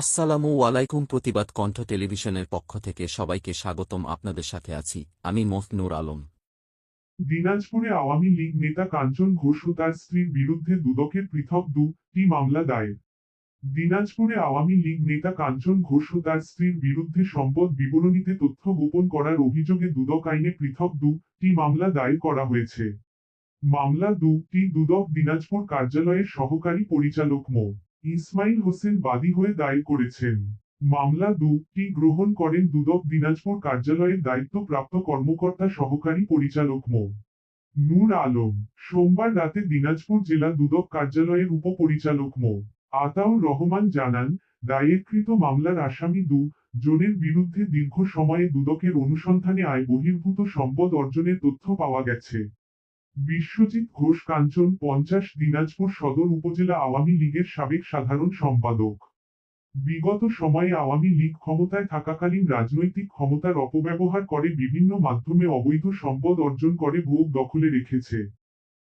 আসসালামু আলাইকুম। প্রতিবাদ কণ্ঠ টেলিভিশনের পক্ষ থেকে সবাইকে স্বাগতম। আপনাদের সাথে আছি আমি মফনুর আলম। দিনাজপুরে আওয়ামী লীগ নেতা কাঞ্চন ঘোষ ও তার স্ত্রীর বিরুদ্ধে দুদকের পৃথক দুটি মামলা দায়ের। দিনাজপুরে আওয়ামী লীগ নেতা কাঞ্চন ঘোষ ও তার স্ত্রীর বিরুদ্ধে সম্পদ বিবরণীতে তথ্য গোপন করার অভিযোগে দুদক আইনে পৃথক দুটি মামলা দায়ের করা হয়েছে। মামলা দুটি দুদক দিনাজপুর কার্যালয়ের সহকারী পরিচালক মো. ইসমাইল হোসেন বাদী হয়ে দায়ের করেছেন। মামলা দুটি গ্রহণ করেন দুদক দিনাজপুর কার্যালয়ের দায়িত্বপ্রাপ্ত কর্মকর্তা সহকারী পরিচালক মো. নূর আলম। সোমবার রাতে দিনাজপুর জেলা দুদক কার্যালয়ের উপপরিচালক মো. আতাউর রহমান জানান, দায়েরকৃত মামলার আসামি জনের বিরুদ্ধে দীর্ঘ সময়ে দুদকের অনুসন্ধানে আয় বহির্ভূত সম্পদ অর্জনের তথ্য পাওয়া গেছে। বিশ্বজিৎ ঘোষ কাঞ্চন 50 দিনাজপুর সদর উপজেলা আওয়ামী লীগের সাবেক সাধারণ সম্পাদক। বিগত সময়ে আওয়ামী লীগ ক্ষমতায় থাকাকালীন রাজনৈতিক ক্ষমতার অপব্যবহার করে বিভিন্ন মাধ্যমে অবৈধ সম্পদ অর্জন করে ভোগ দখলে রেখেছে।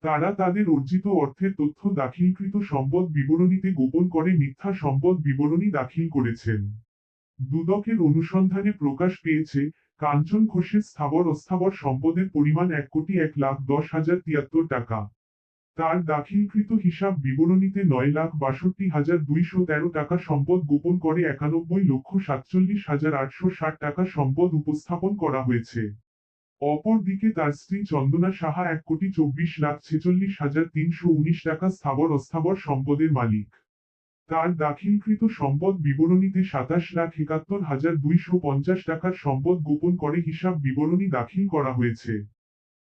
তারা তাদের অর্জিত অর্থের তথ্য দাখিলকৃত সম্পদ বিবরণীতে গোপন করে মিথ্যা সম্পদ বিবরণী দাখিল করেছেন। দুদকের অনুসন্ধানে প্রকাশ পেয়েছে, কাঞ্চন ঘোষের স্থাবর অস্থাবর সম্পদের পরিমাণ 1,10,73,000 টাকা। তার দাখিলকৃত হিসাব বিবরণীতে 9,62,213 টাকা সম্পদ গোপন করে 91,47,860 টাকা সম্পদ উপস্থাপন করা হয়েছে। অপরদিকে তার স্ত্রী চন্দনা সাহা 1,24,46,319 টাকা স্থাবর অস্থাবর সম্পদের মালিক। তার দাখিলকৃত সম্পদ বিবরণীতে 27,71,250 টাকার সম্পদ গোপন করে হিসাব বিবরণী দাখিল করা হয়েছে।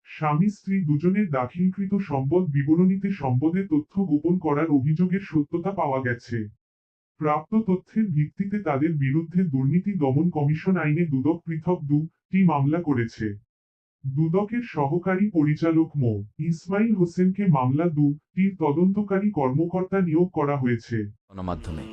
স্বামী স্ত্রী দুজনের দাখিলকৃত সম্পদ বিবরণীতে সম্পদের তথ্য গোপন করার অভিযোগের সত্যতা পাওয়া গেছে। প্রাপ্ত তথ্যের ভিত্তিতে তাদের বিরুদ্ধে দুর্নীতি দমন কমিশন আইনে দুদক পৃথক দুটি মামলা করেছে। দুদকের সহকারী পরিচালক মো. ইসমাইল হোসেনকে মামলা দুটির তদন্তকারী কর্মকর্তা নিয়োগ করা হয়েছে। গণমাধ্যমে